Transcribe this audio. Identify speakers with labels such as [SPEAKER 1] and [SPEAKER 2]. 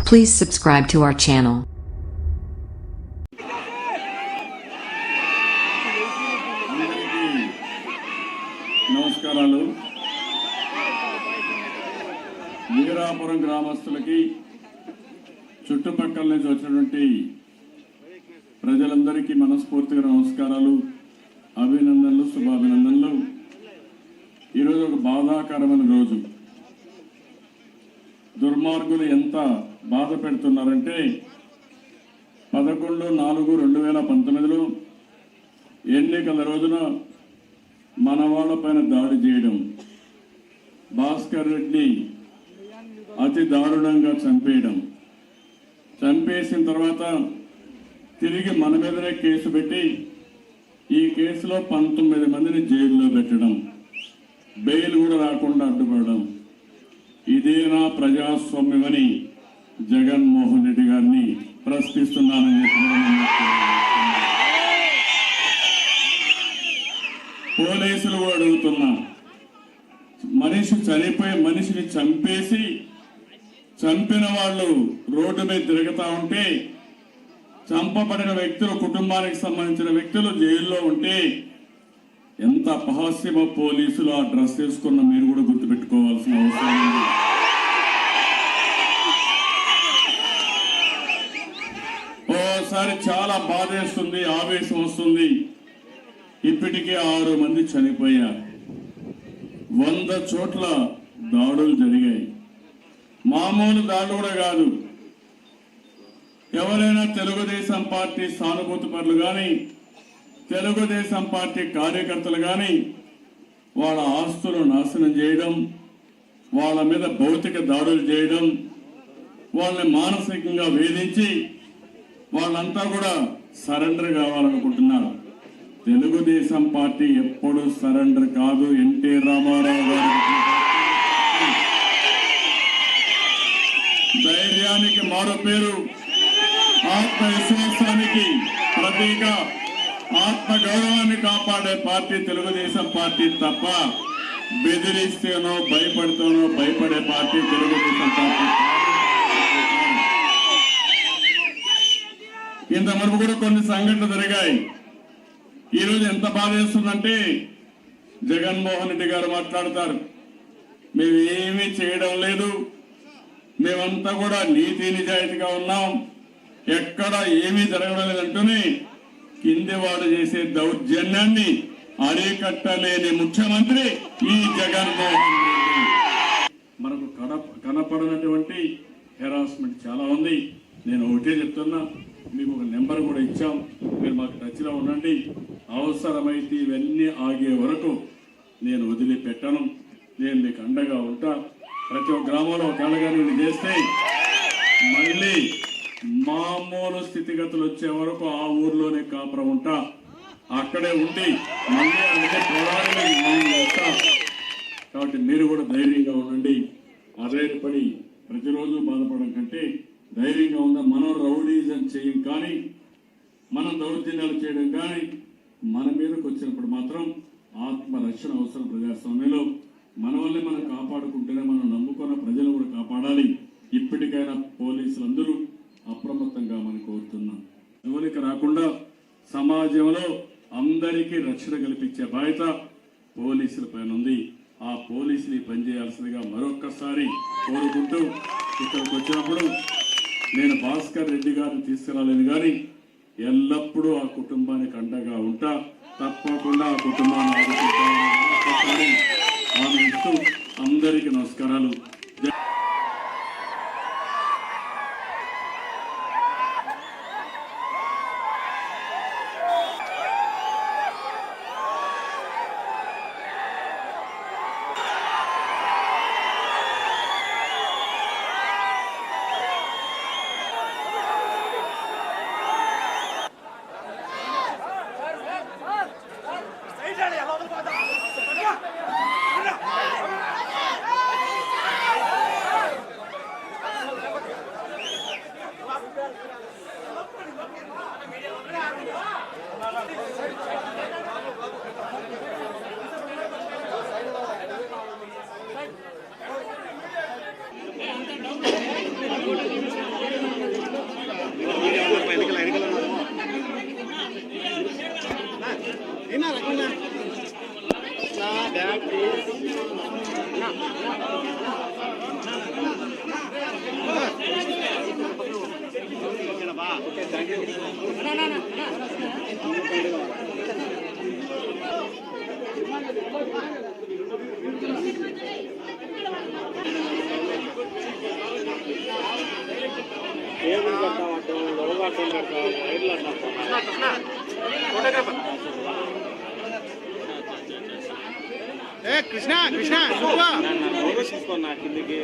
[SPEAKER 1] Please subscribe to our channel.
[SPEAKER 2] నమస్కారాలు. వీరాపురం గ్రామస్తులకి చుట్టుపక్కల నుంచి వచ్చినటువంటి ప్రజలందరికీ మనస్ఫూర్తిగా నమస్కారాలు, అభినందనలు, శుభాభినందనలు. ఈరోజు ఒక బాధాకరమైన రోజు. దుర్మార్గులు ఎంత బాధ పెడుతున్నారంటే 11/4/2019లో ఎన్నికల రోజున మన వాళ్ళపైన దాడి చేయడం, భాస్కర్ రెడ్డి అతి దారుణంగా చంపేసిన తర్వాత తిరిగి మన మీదనే కేసు పెట్టి ఈ కేసులో 19 మందిని జైల్లో పెట్టడం, బెయిల్ కూడా రాకుండా అడ్డుపడడం. ఇదేనా ప్రజాస్వామ్యమని జగన్మోహన్ రెడ్డి గారిని ప్రశ్నిస్తున్నానని పోలీసులు కూడా అడుగుతున్నా. మనిషి చనిపోయి మనిషిని చంపేసి చంపిన వాళ్ళు రోడ్డు మీద తిరుగుతూ ఉంటే, చంపబడిన వ్యక్తులు కుటుంబానికి సంబంధించిన వ్యక్తులు జైల్లో ఉంటే ఎంత అపహాస్యమో పోలీసులు ఆ డ్రెస్ వేసుకున్న మీరు కూడా గుర్తుపెట్టుకోవాల్సిన అవసరం ఉంది. ఓసారి చాలా బాధేస్తుంది, ఆవేశం వస్తుంది. ఇప్పటికే 6 మంది చనిపోయారు, 100 చోట్ల దాడులు జరిగాయి. మామూలు దాడులు కూడా కాదు. ఎవరైనా తెలుగుదేశం పార్టీ సానుభూతి పరులు కానీ, తెలుగుదేశం పార్టీ కార్యకర్తలు కానీ వాళ్ళ ఆస్తులు నాశనం చేయడం, వాళ్ళ మీద భౌతిక దాడులు చేయడం, వాళ్ళని మానసికంగా వేధించి వాళ్ళంతా కూడా సరెండర్ కావాలనుకుంటున్నారు. తెలుగుదేశం పార్టీ ఎప్పుడు సరెండర్ కాదు. ఎన్టీ రామారావు గారు ధైర్యానికి మారు పేరు, ఆత్మవిశ్వాసానికి ప్రతీక, ఆత్మ గౌరవాన్ని కాపాడే పార్టీ తెలుగుదేశం పార్టీ తప్ప బెదిరిస్తేనో భయపడితేనో భయపడే పార్టీ తెలుగుదేశం పార్టీ. ఇంత వరకు కూడా కొన్ని సంఘటనలు జరిగాయి. ఈరోజు ఎంత బాధ వేస్తుందంటే, జగన్మోహన్ రెడ్డి గారు మాట్లాడతారు, మేము ఏమీ చేయడం లేదు, మేమంతా కూడా నీతి నిజాయితీగా ఉన్నాం, ఎక్కడ ఏమీ జరగడం లేదంటూనే కింది వాడు చేసే దౌర్జన్యాన్ని అరికట్టలేని ముఖ్యమంత్రి ఈ జగన్మోహన్ రెడ్డి. మనకు కనపడినటువంటి హెరాస్మెంట్ చాలా ఉంది. నేను ఒకటే చెప్తున్నా, మీకు ఒక నెంబర్ కూడా ఇచ్చాం, మీరు మాకు టచ్లో ఉండండి. అవసరమైతే ఇవన్నీ ఆగే వరకు నేను వదిలిపెట్టను. నేను మీకు అండగా ఉంటా. ప్రతి ఒక్క గ్రామంలో ఒక కళగారిని చేస్తే మళ్ళీ మామూలు స్థితిగతులు వచ్చే వరకు ఆ ఊర్లోనే కాపురం ఉంటా, అక్కడే ఉండి మళ్ళీ అంటే పోరాటం చేస్తా. కాబట్టి మీరు కూడా ధైర్యంగా ఉండండి. అధైర్యపడి ప్రతిరోజు బాధపడడం కంటే ధైర్యంగా ఉందా. మనం రౌడీజం చేయం కానీ, మనం దౌర్జన్యాలు చేయడం కానీ, మన మీదకి వచ్చినప్పుడు మాత్రం ఆత్మరక్షణ అవసరం. ప్రజాస్వామ్యంలో మన వల్లే మనం కాపాడుకుంటేనే మనం నమ్ముకున్న ప్రజలు కూడా కాపాడాలి. ఇప్పటికైనా పోలీసులందరూ అప్రమత్తంగా మనం కోరుతున్నాం. జోలికి రాకుండా సమాజంలో అందరికీ రక్షణ కల్పించే బాధ్యత పోలీసుల పైన ఉంది. ఆ పోలీసుని పనిచేయాల్సిందిగా మరొక్కసారి కోరుకుంటూ, ఇక్కడికి వచ్చినప్పుడు నేను భాస్కర్ రెడ్డి గారిని తీసుకురాలేను కానీ ఎల్లప్పుడూ ఆ కుటుంబానికి అండగా ఉంటా. తప్పకుండా ఆ కుటుంబాన్ని ఆదుకుంటానని హామీ ఇస్తూ అందరికీ నమస్కారాలు.
[SPEAKER 3] కృష్ణ కృష్ణ కిందికి